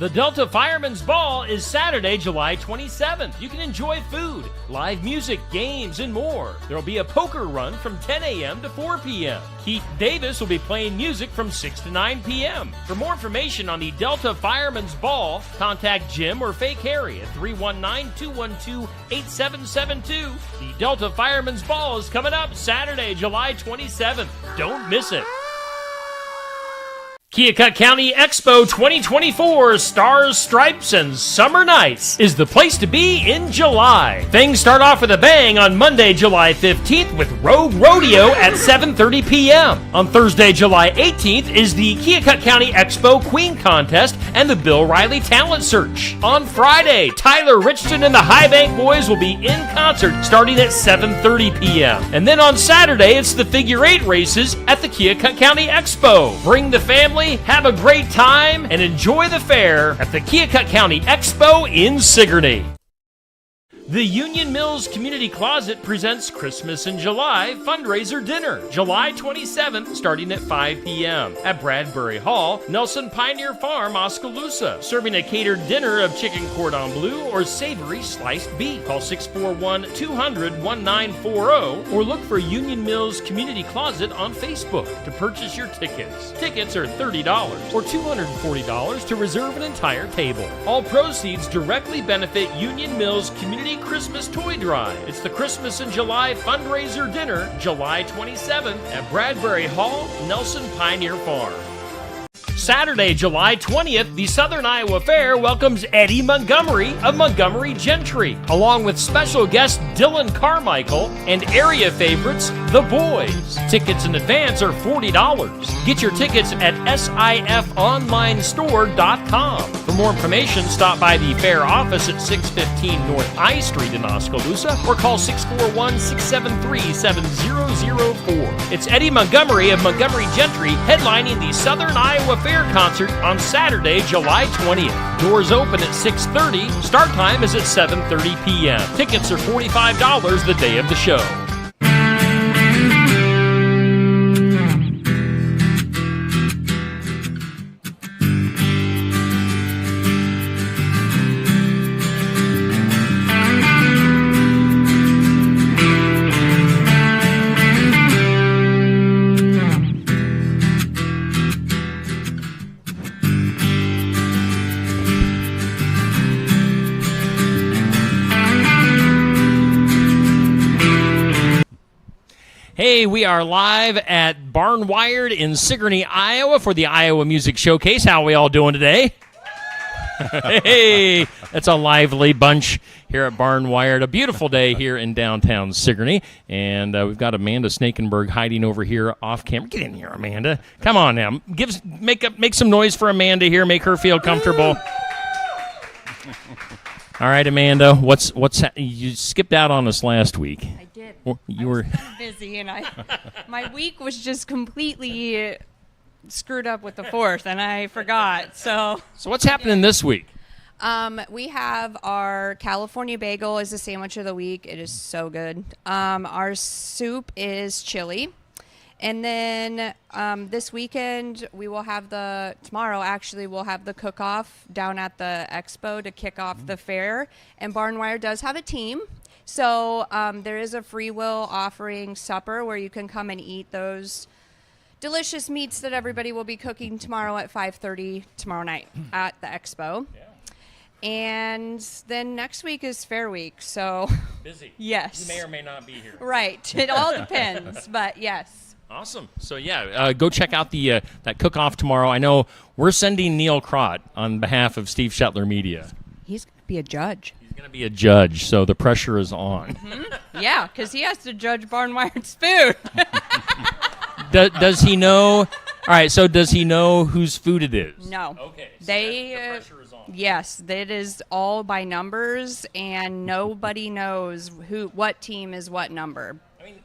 The Delta Fireman's Ball is Saturday, July 27th. You can enjoy food, live music, games, and more. There will be a poker run from 10 a.m. to 4 p.m. Keith Davis will be playing music from 6 to 9 p.m. For more information on the Delta Fireman's Ball, contact Jim or Fake Harry at 319-212-8772. The Delta Fireman's Ball is coming up Saturday, July 27th. Don't miss it. Keokuk County Expo 2024 Stars, Stripes, and Summer Nights is the place to be in July. Things start off with a bang on Monday, July 15th with Rogue Rodeo at 7:30 p.m. On Thursday, July 18th is the Keokuk County Expo Queen Contest and the Bill Riley Talent Search. On Friday, Tyler Richardson and the High Bank Boys will be in concert starting at 7:30 p.m. And then on Saturday, it's the Figure 8 races at the Keokuk County Expo. Bring the family, have a great time, and enjoy the fair at the Keokuk County Expo in Sigourney. The Union Mills Community Closet presents Christmas in July fundraiser dinner, July 27th, starting at 5 p.m. at Bradbury Hall, Nelson Pioneer Farm, Oskaloosa. Serving a catered dinner of chicken cordon bleu or savory sliced beef. Call 641-200-1940 or look for Union Mills Community Closet on Facebook to purchase your tickets. Tickets are $30 or $240 to reserve an entire table. All proceeds directly benefit Union Mills Community Christmas Toy Drive. It's the Christmas in July fundraiser dinner, July 27th at Bradbury Hall, Nelson Pioneer Farm. Saturday, July 20th, the Southern Iowa Fair welcomes Eddie Montgomery of Montgomery Gentry, along with special guest Dylan Carmichael and area favorites, The Boys. Tickets in advance are $40. Get your tickets at sifonlinestore.com. For more information, stop by the fair office at 615 North I Street in Oskaloosa or call 641-673-7004. It's Eddie Montgomery of Montgomery Gentry headlining the Southern Iowa Fair concert on Saturday, July 20th. Doors open at 6:30. Start time is at 7:30 p.m. Tickets are $45 the day of the show. Hey, we are live at Barnwired in Sigourney, Iowa for the Iowa Music Showcase. How are we all doing today? Hey, that's a lively bunch here at Barnwired. A beautiful day here in downtown Sigourney. And we've got Amanda Snakenberg hiding over here off camera. Get in here, Amanda. Come on now. Make some noise for Amanda here. Make her feel comfortable. All right, Amanda, you skipped out on us last week. I did. You were busy, and my week was just completely screwed up with the 4th, and I forgot. So what's happening this week? We have our California bagel is the sandwich of the week. It is so good. Our soup is chili. And then this weekend, tomorrow we'll have the cook-off down at the expo to kick off the fair. And Barnwire does have a team. So there is a free will offering supper where you can come and eat those delicious meats that everybody will be cooking tomorrow at 5:30 tomorrow night at the expo. Yeah. And then next week is Fair Week, so... Busy. Yes. You may or may not be here. Right. It all depends, but yes. Awesome. So, go check out the that cook-off tomorrow. I know we're sending Neil Crott on behalf of Steve Shetler Media. He's going to be a judge. He's going to be a judge, so the pressure is on. Mm-hmm. Yeah, because he has to judge Barnwired's food. Does he know? All right, so does he know whose food it is? No. Okay. So the pressure is on. Yes, it is all by numbers, and nobody knows what team is what number. I mean,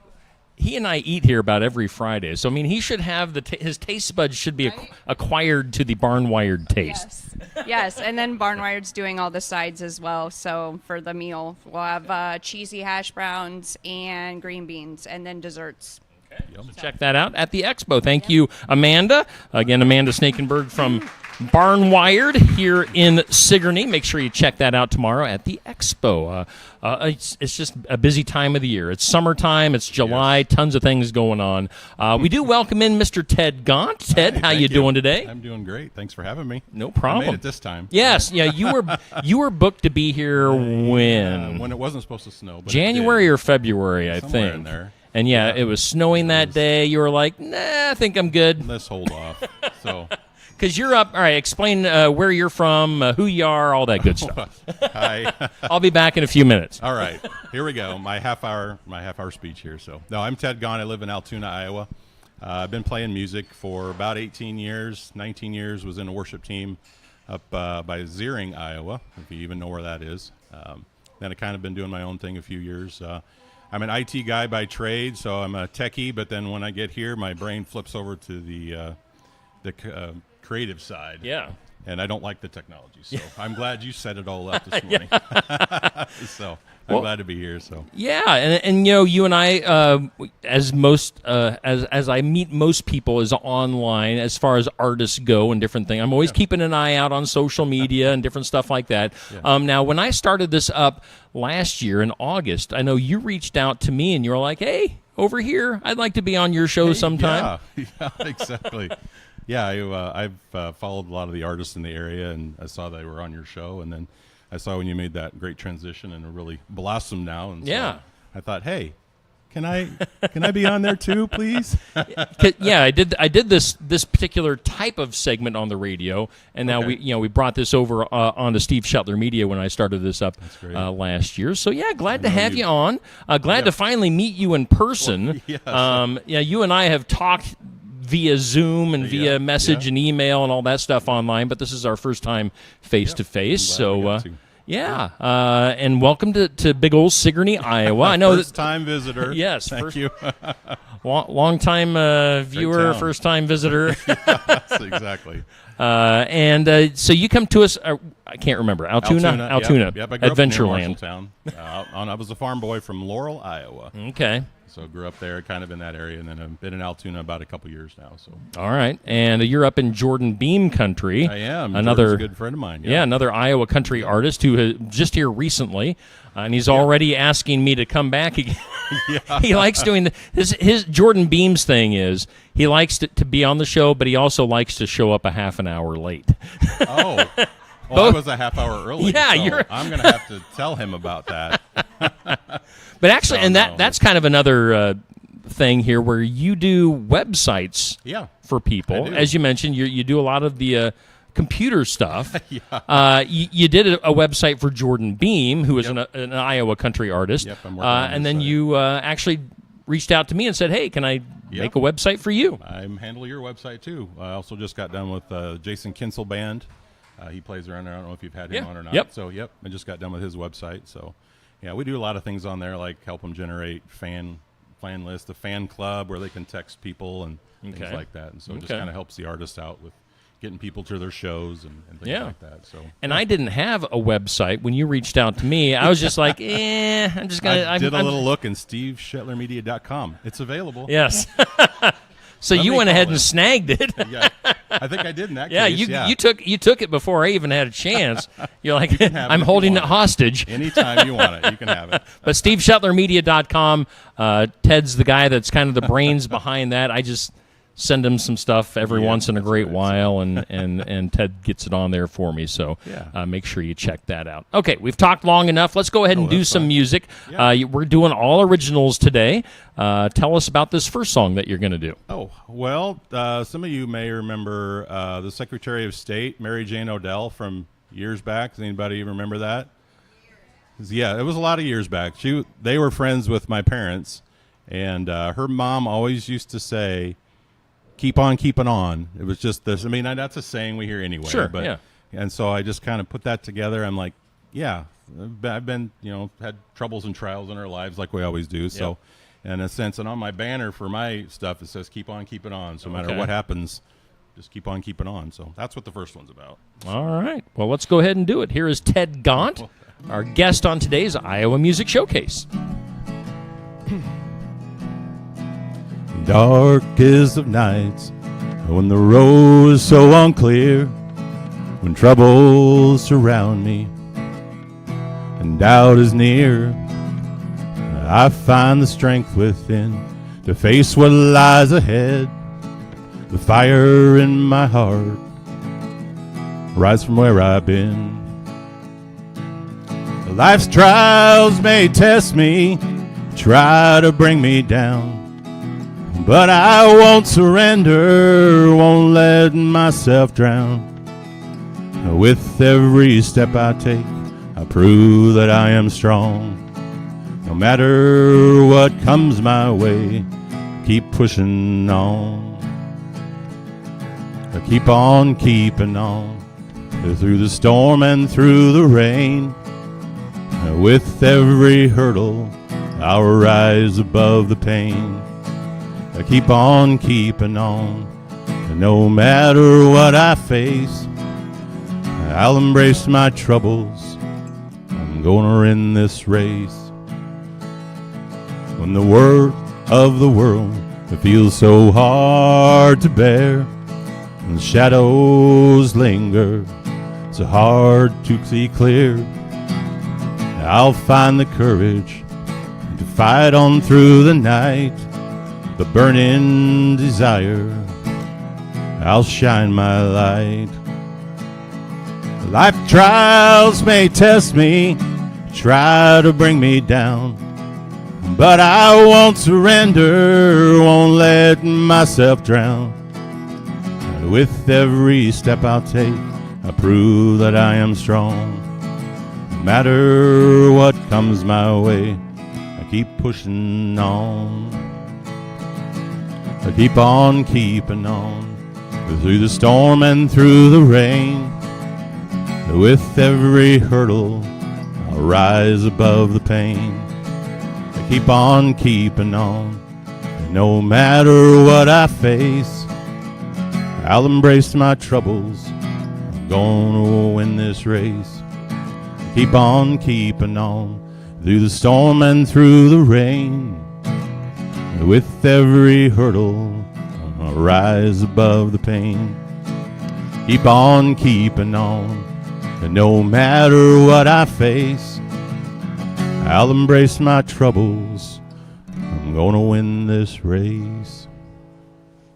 he and I eat here about every Friday, so I mean, he should have his taste buds should be acquired to the Barnwired taste. Yes, and then Barnwired's doing all the sides as well. So for the meal, we'll have cheesy hash browns and green beans, and then desserts. Okay. So check that out at the expo. Thank you, Amanda. Again, Amanda Snakenberg from Barn Wired here in Sigourney. Make sure you check that out tomorrow at the Expo. It's just a busy time of the year. It's summertime. It's July. Yes. Tons of things going on. We do welcome in Mr. Ted Gaunt. Ted, how you doing today? I'm doing great. Thanks for having me. No problem. I made it this time. Yes. Yeah. You were booked to be here when it wasn't supposed to snow. But January or February, I Somewhere think. in there. And it was snowing that day. You were like, nah, I think I'm good. Let's hold off. So. Because you're up. All right, explain where you're from, who you are, all that good stuff. Hi. I'll be back in a few minutes. All right, here we go. My half hour speech here. So, no, I'm Ted Gaunt. I live in Altoona, Iowa. I've been playing music for about 18 years. 19 years was in a worship team up by Zeering, Iowa, if you even know where that is. Then I kind of been doing my own thing a few years. I'm an IT guy by trade, so I'm a techie. But then when I get here, my brain flips over to the creative side. Yeah. And I don't like the technology. So I'm glad you set it all up this morning. So I'm glad to be here. So yeah, and you and I, as I meet most people, is online as far as artists go and different things. I'm always keeping an eye out on social media and different stuff like that. Yeah. Now, when I started this up last year in August, I know you reached out to me and you were like, "Hey, over here, I'd like to be on your show sometime." Yeah, exactly. Yeah, I've followed a lot of the artists in the area, and I saw they were on your show, and then I saw when you made that great transition and it really blossomed now. And so I thought, hey, can I be on there too, please? Yeah, I did this particular type of segment on the radio, and now we brought this over onto Steve Shetler Media when I started this up last year. So yeah, glad to have you on. Glad to finally meet you in person. Well, yes. You and I have talked via Zoom and via message and email and all that stuff online, but this is our first time face-to-face. So, and welcome to big old Sigourney, Iowa. I know first-time visitor. Yes. Thank you. Long-time viewer, first-time visitor. Yes, exactly. So you come to us, I can't remember, Altoona? Yep, I grew Adventureland. Up near Marshalltown. I was a farm boy from Laurel, Iowa. Okay. So grew up there, kind of in that area, and then I've been in Altoona about a couple years now. So all right, and you're up in Jordan Beam country. I am. Another Jordan's a good friend of mine. Yeah, another Iowa country artist who is just here recently, and he's already asking me to come back again. He likes doing his Jordan Beam's thing is he likes to be on the show, but he also likes to show up a half an hour late. Oh. Well, I was a half hour early. Yeah, so I'm going to have to tell him about that. But actually, that's kind of another thing here where you do websites for people. As you mentioned, you do a lot of the computer stuff. You did a website for Jordan Beam, who is an Iowa country artist. Yep, I'm working on and then you actually reached out to me and said, hey, can I make a website for you? I'm handling your website, too. I also just got done with Jason Kinsel Band. He plays around there. I don't know if you've had him on or not. Yep. So, I just got done with his website. So, yeah, we do a lot of things on there, like help them generate fan list, a fan club where they can text people and things like that. And so it just kind of helps the artist out with getting people to their shows and things like that. So, and I didn't have a website when you reached out to me. I was just like, I'm just going to... I did a little look in steveshetlermedia.com. It's available. Yes. So you went ahead and snagged it. Yeah, I think I did in that case. You took it before I even had a chance. You're like, I'm holding it hostage. Anytime you want it, you can have it. But SteveShetlerMedia.com, Ted's the guy that's kind of the brains behind that. I just send him some stuff every once in a great while, and Ted gets it on there for me. So make sure you check that out. Okay, we've talked long enough. Let's go ahead and do some music. Yeah. We're doing all originals today. Tell us about this first song that you're going to do. Oh, well, some of you may remember the Secretary of State, Mary Jane Odell, from years back. Does anybody remember that? Yeah, it was a lot of years back. They were friends with my parents, and her mom always used to say, keep on keeping on. It was just this. I mean, that's a saying we hear anyway. Sure, but, and so I just kind of put that together. I'm like, I've been, had troubles and trials in our lives like we always do. So, in a sense, and on my banner for my stuff, it says, keep on keeping on. So no matter what happens, just keep on keeping on. So that's what the first one's about. All right. Well, let's go ahead and do it. Here is Ted Gaunt, our guest on today's Iowa Music Showcase. Dark is of nights when the road is so unclear, when troubles surround me and doubt is near, I find the strength within to face what lies ahead. The fire in my heart rise from where I've been. Life's trials may test me, try to bring me down, but I won't surrender, won't let myself drown. With every step I take, I prove that I am strong. No matter what comes my way, keep pushing on. I keep on keeping on, through the storm and through the rain. With every hurdle, I'll rise above the pain. I keep on keeping on, and no matter what I face, I'll embrace my troubles. I'm gonna win this race. When the work of the world feels so hard to bear, and the shadows linger, so hard to see clear, I'll find the courage to fight on through the night. The burning desire, I'll shine my light. Life trials may test me, try to bring me down, but I won't surrender, won't let myself drown. With every step I'll take, I prove that I am strong. No matter what comes my way, I keep pushing on. I keep on keeping on, through the storm and through the rain. With every hurdle, I'll rise above the pain. I keep on keeping on, no matter what I face, I'll embrace my troubles. I'm gonna win this race. Keep on keeping on, through the storm and through the rain. With every hurdle, I'll rise above the pain. Keep on keeping on, and no matter what I face, I'll embrace my troubles. I'm gonna win this race.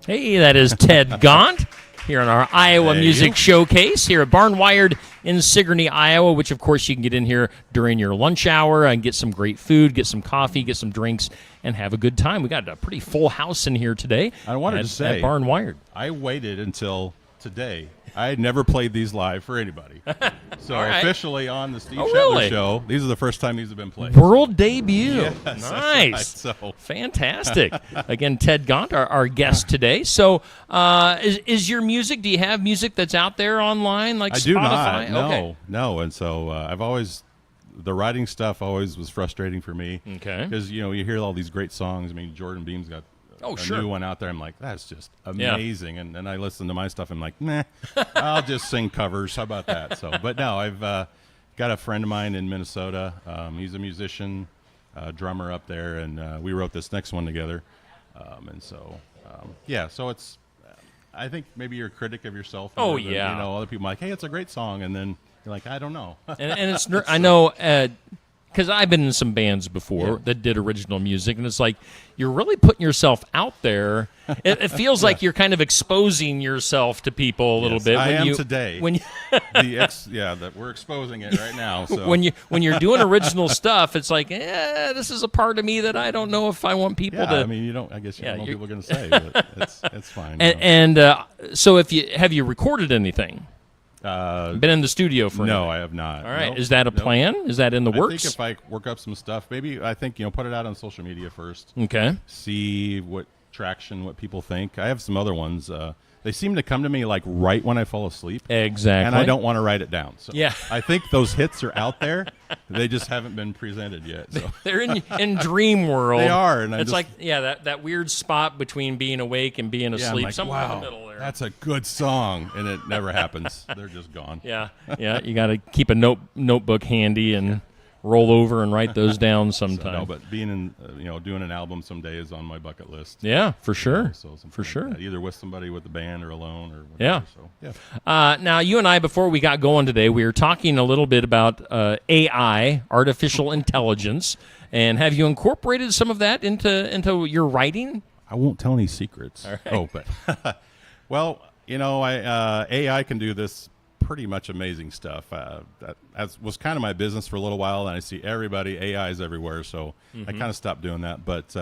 Hey, that is Ted Gaunt here on our Iowa Music Showcase here at Barnwired in Sigourney, Iowa, which, of course, you can get in here during your lunch hour and get some great food, get some coffee, get some drinks, and have a good time. We got a pretty full house in here today. I wanted to say, at Barnwired. I waited until today. I had never played these live for anybody. So officially on the Steve Shetler Show, these are the first time these have been played. World debut. Yes, nice. Right, so. Fantastic. Again, Ted Gaunt, our guest today. So is your music, do you have music that's out there online like Spotify? I do not. No. And so I've always, the writing stuff always was frustrating for me. Okay. Because, you hear all these great songs. I mean, Jordan Beam's got new one out there. I'm like, that's just amazing. Yeah. And I listen to my stuff. I'm like, nah, I'll just sing covers. How about that? So, but no, I've got a friend of mine in Minnesota. He's a musician, drummer up there, and we wrote this next one together. So it's, I think maybe you're a critic of yourself. Oh, than, yeah. Other people are like, hey, it's a great song. And then you're like, I don't know. and it's, I know, because I've been in some bands before that did original music, and it's like you're really putting yourself out there. It feels like you're kind of exposing yourself to people a little bit. I am today. When that we're exposing it right now. So. when you're doing original stuff, it's like, this is a part of me that I don't know if I want people to. I mean, you don't. I guess you don't know what people are going to say, but it's fine. So have you recorded anything? Been in the studio for No, I have not. All right. Nope. Is that a plan? Is that in the works? I think if I work up some stuff, maybe put it out on social media first. Okay. See what traction, what people think. I have some other ones. They seem to come to me like right when I fall asleep. Exactly. And I don't want to write it down. So yeah. I think those hits are out there. They just haven't been presented yet. So. They're in dream world. They are. And it's like, that weird spot between being awake and being asleep. Like, somewhere in the middle there. That's a good song. And it never happens. They're just gone. Yeah. You got to keep a notebook handy and roll over and write those down So, sometime. no, but being in, doing an album someday is on my bucket list. Yeah, for sure. So something For like sure. that, either with somebody with the band or alone or whatever. Yeah. So, yeah. Now, you and I, before we got going today, we were talking a little bit about AI, artificial intelligence, and have you incorporated some of that into your writing? I won't tell any secrets. All right. Oh, but well, AI can do this pretty much amazing stuff. That was kind of my business for a little while, and I see everybody AI's everywhere, so I kind of stopped doing that. But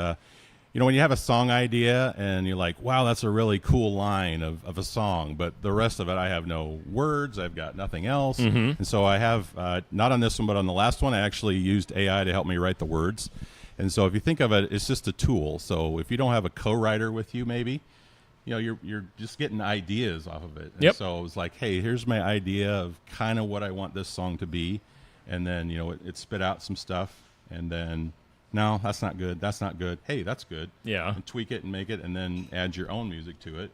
when you have a song idea and you're like, wow, that's a really cool line of a song, but the rest of it, I have no words, I've got nothing else. And so I have, not on this one, but on the last one, I actually used AI to help me write the words. And so if you think of it, it's just a tool. So if you don't have a co-writer with you, maybe, you're just getting ideas off of it. And Yep. so it was like, hey, here's my idea of kind of what I want this song to be. And then, it spit out some stuff. And then, no, that's not good. That's not good. Hey, that's good. Yeah. And tweak it and make it, and then add your own music to it.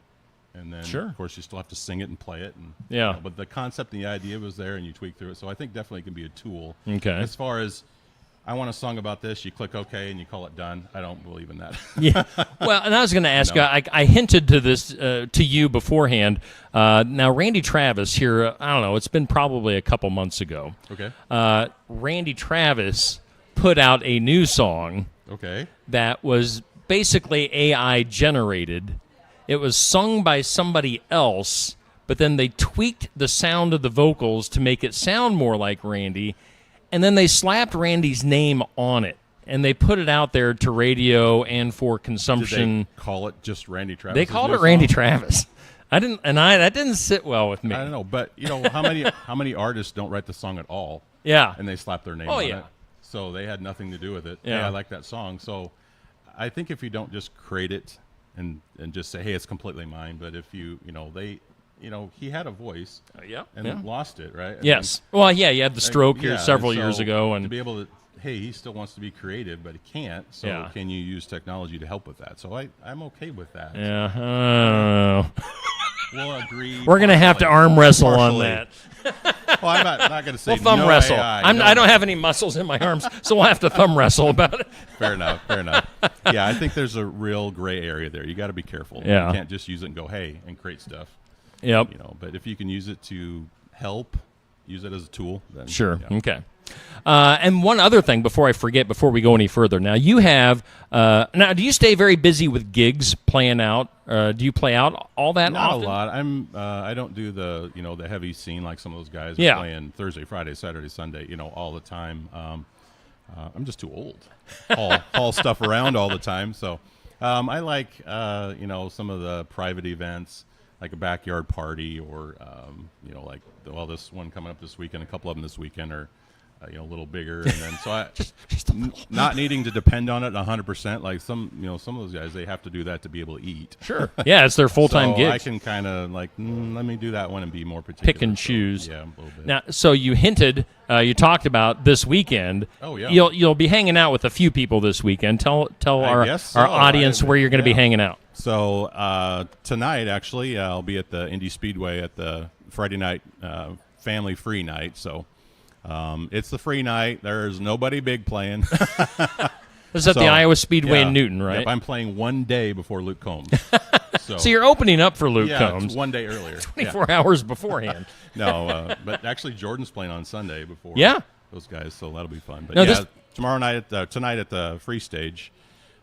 And then, Sure. of course, you still have to sing it and play it. And, Yeah. but the concept and the idea was there, and you tweak through it. So I think definitely can be a tool. Okay. As far as, I want a song about this, you click OK and you call it done. I don't believe in that. Yeah. Well, and I was going to ask, No. I hinted to this to you beforehand. Now, Randy Travis here, I don't know, it's been probably a couple months ago. Okay. Randy Travis put out a new song Okay. that was basically AI generated. It was sung by somebody else, but then they tweaked the sound of the vocals to make it sound more like Randy, and then they slapped Randy's name on it, and they put it out there to radio and for Did consumption. they call it just Randy Travis? They called it Randy Travis. That didn't sit well with me. I don't know, but how many artists don't write the song at all? Yeah. And they slap their name Oh, on yeah. it. So they had nothing to do with it. Yeah. Hey, I like that song. So I think if you don't just create it and just say, hey, it's completely mine, but if he had a voice Yeah. and Yeah. lost it, right? I Yes. Well, yeah, you had the mean, stroke here yeah, several and years so ago, to and be able to, hey, he still wants to be creative, but he can't. So Yeah. can you use technology to help with that? So I'm okay with that. yeah, I don't know. We'll agree. We're gonna have to partially. arm wrestle on Partially. that. Well, I'm not going to say We'll thumb no wrestle. AI, I don't have any muscles in my arms, so we'll have to thumb wrestle about it. Fair enough. Fair enough. Yeah, I think there's a real gray area there. You got to be careful. Yeah. You can't just use it and go, hey, and create stuff. Yep. But if you can use it to help, use it as a tool. Then, Sure. yeah. Okay. And one other thing before I forget, before we go any further. Now, you have now. Do you stay very busy with gigs, playing out? Do you play out all that Not often? a lot. I don't do the the heavy scene like some of those guys Yeah. are playing Thursday, Friday, Saturday, Sunday. All the time. I'm just too old. Haul stuff around all the time. So I like some of the private events, like a backyard party, or like this one coming up this weekend. A couple of them this weekend are a little bigger, and then so I not needing to depend on it 100%. Like some of those guys, they have to do that to be able to eat. Sure. Yeah, it's their full-time So gig. I can kind of let me do that one and be more particular. Pick and So, choose. yeah, a little bit. Now, so you hinted, you talked about this weekend. Oh, yeah. You'll be hanging out with a few people this weekend. Tell our guess so. audience where you're going to be Yeah. hanging out. So tonight, actually, I'll be at the Indy Speedway at the Friday night family free night. So it's the free night. There's nobody big playing. This is at the So, Iowa Speedway yeah. in Newton, right? Yep, I'm playing one day before Luke Combs. So you're opening up for Luke yeah, Combs it's one day earlier. 24 hours beforehand. No, but actually Jordan's playing on Sunday before Yeah. those guys, so that'll be fun. But No, yeah, this- tomorrow night, tonight at the free stage,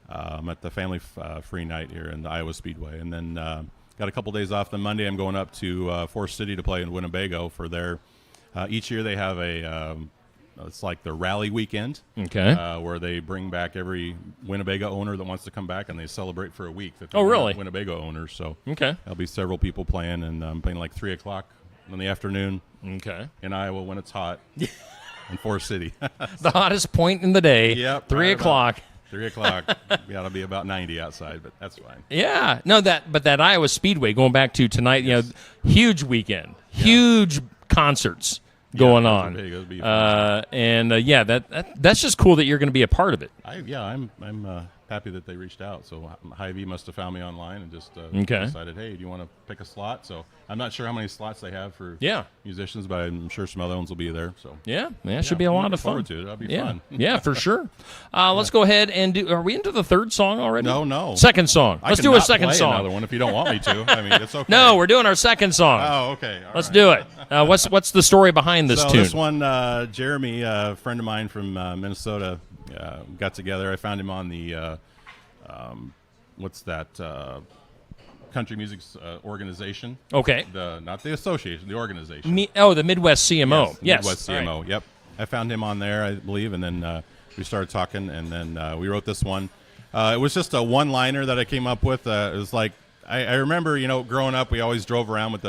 at the family free night here in the Iowa Speedway, and then got a couple days off. Then Monday I'm going up to Forest City to play in Winnebago for their. Each year they have a. It's like the rally weekend, Okay. where they bring back every Winnebago owner that wants to come back, and they celebrate for a week. That Oh, they're really? Winnebago owners. So Okay. there'll be several people playing, and I'm playing like 3:00 in the afternoon Okay. in Iowa when it's hot in Forest City. The hottest point in the day. Yep, 3 right o'clock. 3:00. Yeah, it'll be about 90 outside, but that's fine. Yeah. No, but that Iowa Speedway, going back to tonight, huge weekend. Huge concerts going those are on. big. Those would be fun. That's just cool that you're going to be a part of it. I'm happy that they reached out. So Hy-Vee must have found me online and just Okay. decided, hey, do you want to pick a slot? So I'm not sure how many slots they have for Yeah. musicians, but I'm sure some other ones will be there. So Yeah, it should be a I'm lot looking of fun. forward to it. That'll be Yeah, fun. yeah, for sure. Let's go ahead and do. Are we into the third song already? No. Second song. I Let's can do a not second play song. another one if you don't want me to. I mean, it's okay. No, we're doing our second song. Oh, okay. All Let's right. do it. What's the story behind this So tune? this one, Jeremy, a friend of mine from Minnesota, got together. I found him on the country music organization. Okay. Not the association, the organization. The Midwest CMO. Yes. Midwest All right. CMO. Yep. I found him on there, I believe, and then we started talking, and then we wrote this one. It was just a one-liner that I came up with. It was like I remember, growing up, we always drove around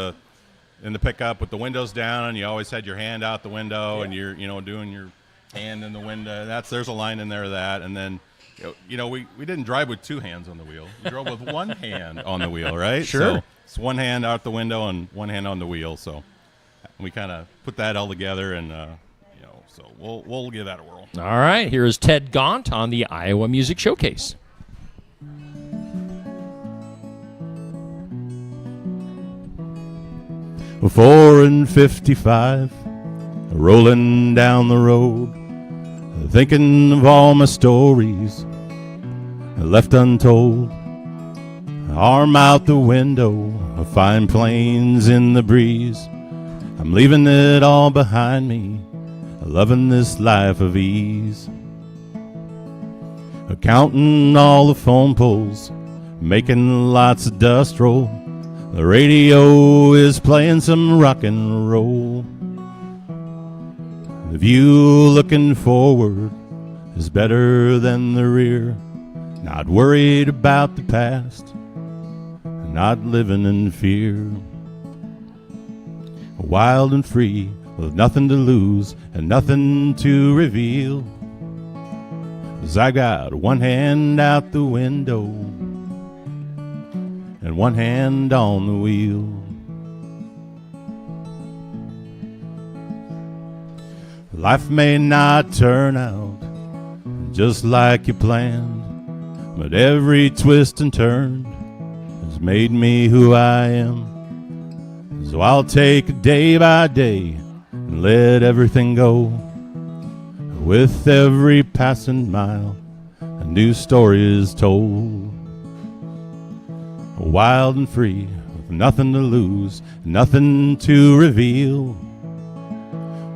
in the pickup with the windows down, and you always had your hand out the window, and you're doing your hand in the window. There's a line in there of that, and then we didn't drive with two hands on the wheel. We drove with one hand on the wheel, right? Sure. So it's one hand out the window and one hand on the wheel. So we kind of put that all together, and so we'll give that a whirl. All right. Here is Ted Gaunt on the Iowa Music Showcase. 4 and 55, rolling down the road, thinking of all my stories left untold. Arm out the window, fine planes in the breeze. I'm leaving it all behind me, loving this life of ease. Counting all the phone poles, making lots of dust roll. The radio is playing some rock and roll. The view looking forward is better than the rear. Not worried about the past, not living in fear. Wild and free, with nothing to lose and nothing to reveal. 'Cause I got one hand out the window and one hand on the wheel. Life may not turn out just like you planned, but every twist and turn has made me who I am. So I'll take it day by day and let everything go. With every passing mile, a new story is told. Wild and free, with nothing to lose, nothing to reveal.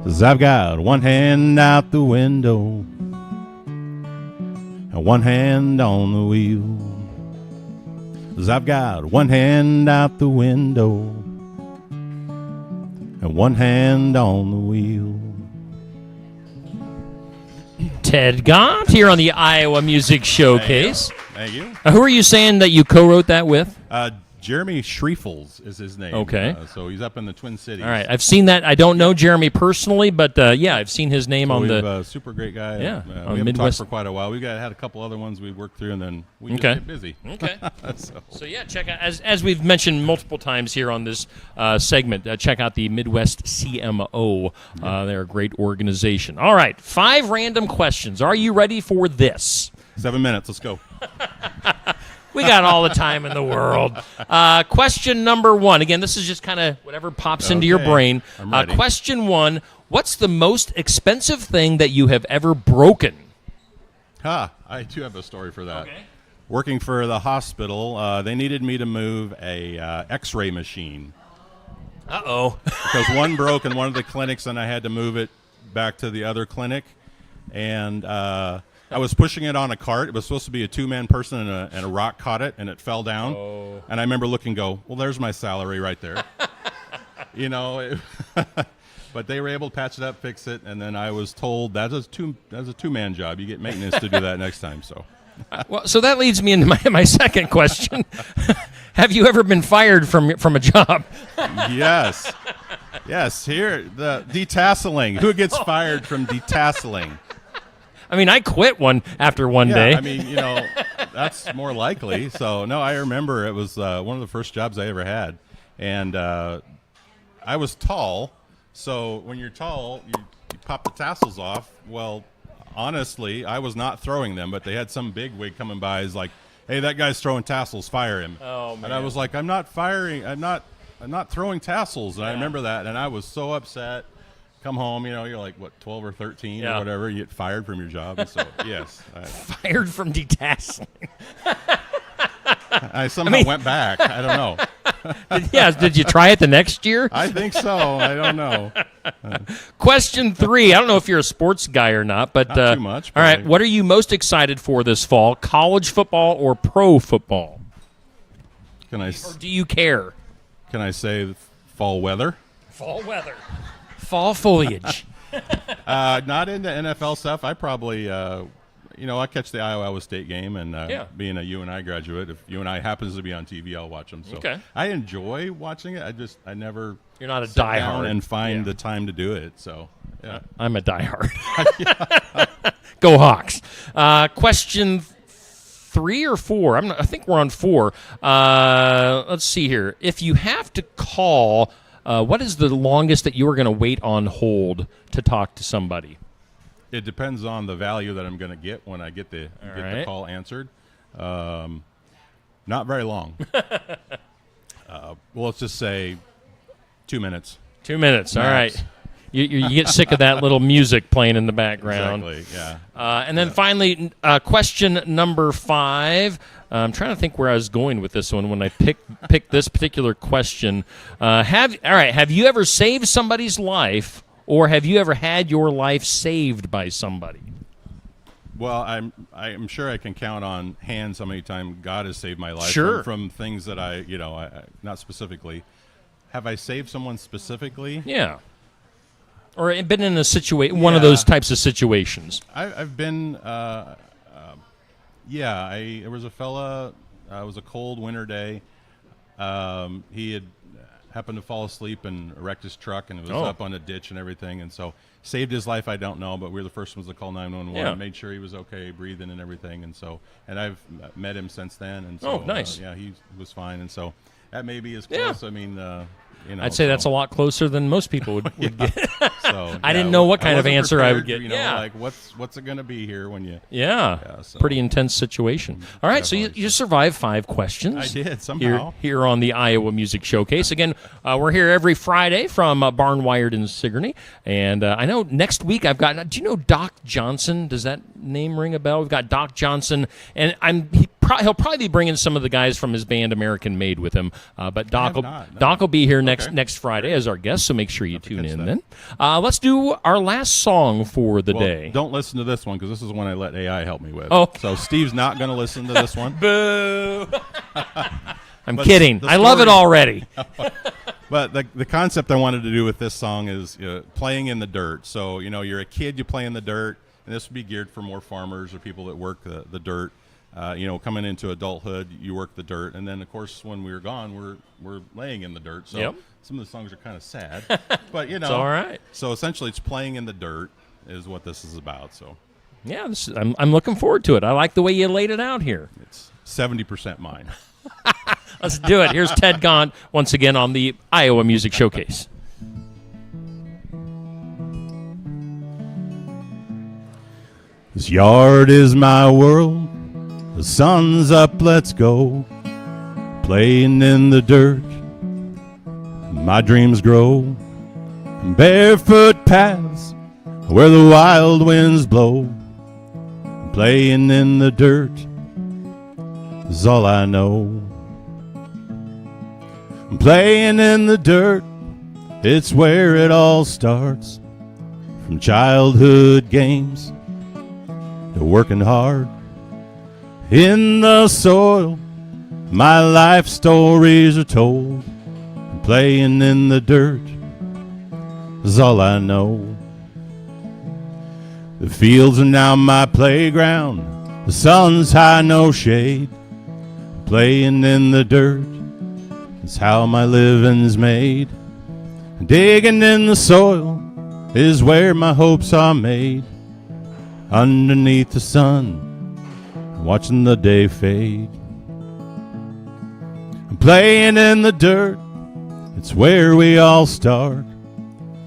'Cause I've got one hand out the window and one hand on the wheel. 'Cause I've got one hand out the window and one hand on the wheel. Ted Gaunt here on the Iowa Music Showcase. Thank you. Who are you saying that you co-wrote that with? Jeremy Schriefels is his name. Okay. So he's up in the Twin Cities. All right, I've seen that. I don't know Jeremy personally, but I've seen his name on the. Super great guy. Yeah, we on haven't Midwest. talked for quite a while. We've had a couple other ones we worked through, and then we just Okay. get busy. Okay. So, So yeah, check out as we've mentioned multiple times here on this segment. Check out the Midwest CMO. They're a great organization. All right, 5 random questions. Are you ready for this? 7 minutes. Let's go. We got all the time in the world. Question number 1. Again, this is just kind of whatever pops into your Okay. brain. I'm ready. Question 1. What's the most expensive thing that you have ever broken? I do have a story for that. Okay. Working for the hospital, they needed me to move a X-ray machine Uh-oh. because one broke in one of the clinics, and I had to move it back to the other clinic. And I was pushing it on a cart. It was supposed to be a 2-man person, and a rock caught it, and it fell down. Oh. And I remember looking, well, there's my salary right there. But they were able to patch it up, fix it, and then I was told that's a 2-man job. You get maintenance to do that next time. So, Well, so that leads me into my second question. Have you ever been fired from a job? yes. Here the detasseling. Who gets fired from detasseling? I mean, I quit one after one day. I mean, that's more likely. So, no, I remember it was one of the first jobs I ever had. And I was tall. So when you're tall, you pop the tassels off. Well, honestly, I was not throwing them, but they had some big wig coming by. Is like, hey, that guy's throwing tassels. Fire him. Oh, man. And I was like, I'm not firing. I'm not throwing tassels. And I remember that, and I was so upset. Come home, you're like, what, 12 or 13 or whatever. You get fired from your job. And so, yes. Fired from detasseling. I somehow went back. I don't know. Did you try it the next year? I think so. I don't know. Question 3. I don't know if you're a sports guy or not, but Not too much. All right, what are you most excited for this fall? College football or pro football? Or do you care? Can I say fall weather? Fall weather. Fall foliage. Not into NFL stuff. I probably, I catch the Iowa State game, and being a UNI graduate, if UNI happens to be on TV, I'll watch them. So I enjoy watching it. I never. You're not a sit diehard down and find the time to do it. So yeah, I'm a diehard. Go Hawks. Question 3 or 4. I think we're on 4. Let's see here. If you have to call, what is the longest that you are going to wait on hold to talk to somebody? It depends on the value that I'm going to get when I get the call answered. Not very long. Well, let's just say 2 minutes. 2 minutes. All right. You get sick of that little music playing in the background. Exactly, yeah. And then finally, question number 5. I'm trying to think where I was going with this one when I picked this particular question. Have you ever saved somebody's life, or have you ever had your life saved by somebody? Well, I'm sure I can count on hands how many times God has saved my life. Sure. From things that I not specifically. Have I saved someone specifically? Yeah. Or been in a one of those types of situations. I've been, there was a fella, it was a cold winter day. He had happened to fall asleep and wrecked his truck, and it was up on a ditch and everything. And so saved his life, I don't know, but we were the first ones to call 911. Yeah. Made sure he was okay, breathing and everything. And so, and I've met him since then. And so, nice. He was fine. And so that may be as close. I mean, I'd say that's a lot closer than most people would get. So I didn't know what kind of answer I would get. Like what's it going to be here when you? Pretty intense situation. All right, so you survived 5 questions. I did somehow here on the Iowa Music Showcase. Again, we're here every Friday from Barnwired in Sigourney, and I know next week I've got. Do you know Doc Johnson? Does that name ring a bell? We've got Doc Johnson, and he'll probably be bringing some of the guys from his band American Made with him. But Doc will be here next Friday as our guest, so make sure you tune in then. Let's do our last song for the day. Don't listen to this one because this is one I let AI help me with. Oh. So Steve's not going to listen to this one. Boo! I'm kidding. I love it already. But the concept I wanted to do with this song is playing in the dirt. So, you're a kid, you play in the dirt, and this would be geared for more farmers or people that work the dirt. Coming into adulthood, you work the dirt, and then of course when we're gone, we're laying in the dirt. So some of the songs are kind of sad, but it's all right. So essentially, it's playing in the dirt is what this is about. So yeah, I'm looking forward to it. I like the way you laid it out here. It's 70% mine. Let's do it. Here's Ted Gaunt once again on the Iowa Music Showcase. This yard is my world. The sun's up, let's go. Playing in the dirt, my dreams grow. Barefoot paths where the wild winds blow. Playing in the dirt is all I know. Playing in the dirt, it's where it all starts. From childhood games to working hard in the soil, my life stories are told. Playing in the dirt is all I know. The fields are now my playground. The sun's high, no shade. Playing in the dirt is how my living's made. Digging in the soil is where my hopes are made. Underneath the sun, watching the day fade. Playing in the dirt, it's where we all start.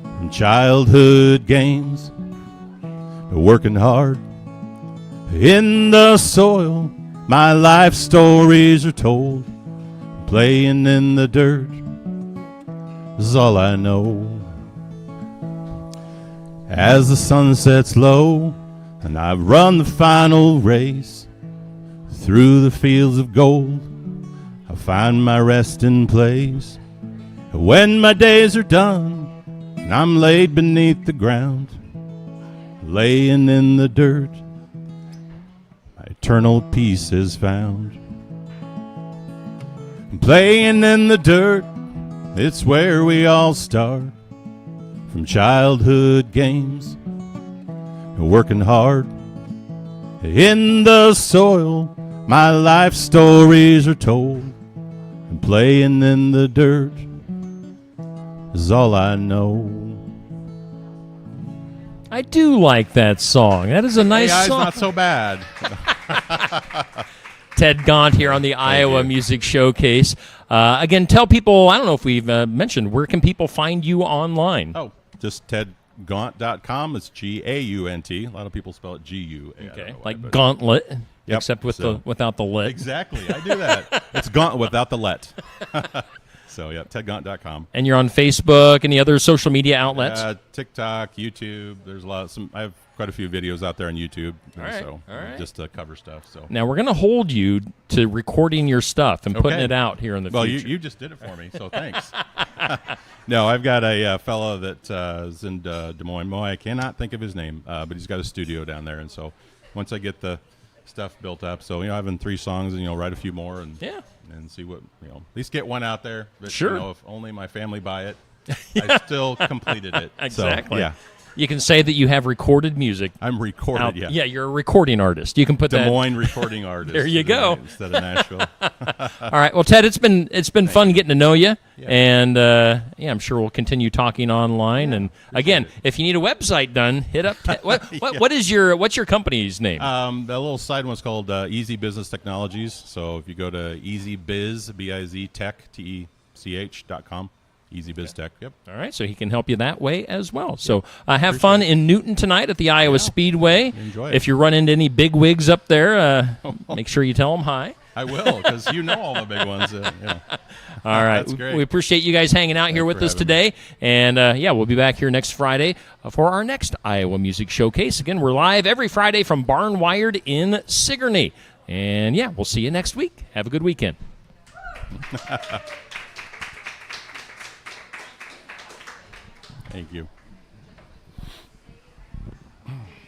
From childhood games working hard in the soil. My life stories are told. Playing in the dirt is all I know. As the sun sets low and I run the final race through the fields of gold, I find my resting place. When my days are done and I'm laid beneath the ground, laying in the dirt, my eternal peace is found. Playing in the dirt, it's where we all start. From childhood games, working hard in the soil, my life stories are told. And playing in the dirt is all I know. I do like that song. That is a nice Hey, song. not so bad. Ted Gaunt here on the Iowa Music Showcase. Again, tell people, I don't know if we've mentioned, where can people find you online? Oh, just tedgaunt.com. It's Gaunt. A lot of people spell it Gu. Okay, like gauntlet, Yep, except with so- without the lit. Exactly. I do that. It's gaunt without the let. So, yeah, tedgaunt.com. And you're on Facebook, any other social media outlets? TikTok, YouTube. There's a lot. I have quite a few videos out there on YouTube. All right, So all right. just to cover stuff. So Now, we're going to hold you to recording your stuff and putting Okay. it out here in the well, future. you just did it for me, so thanks. No, I've got a fellow that is in Des Moines. I cannot think of his name, but he's got a studio down there. And so once I get the stuff built up, so having 3 songs and write a few more and see what at least get one out there. But, Sure. If only my family buy it, I still completed it. Exactly. So, yeah, You can say that you have recorded music. I'm recorded. out. Yeah, You're a recording artist. You can put Des that. Moines recording artist. There you go. Instead of Nashville. All right. Well, Ted, it's been fun getting to know you, and I'm sure we'll continue talking online. And again, if you need a website done, hit up. Ted. What's your company's name? The little side one's called Easy Business Technologies. So if you go to EasyBiz, B-I-Z, Tech, Tech.com, Easy Biz Tech. Yep. All right, so he can help you that way as well. So have fun in Newton tonight at the Iowa Speedway. Enjoy it. If you run into any big wigs up there, make sure you tell them hi. I will, because all the big ones. All right. That's great. We appreciate you guys hanging out here with for us having today. And, we'll be back here next Friday for our next Iowa Music Showcase. Again, we're live every Friday from Barn Wired in Sigourney. And, we'll see you next week. Have a good weekend. Thank you.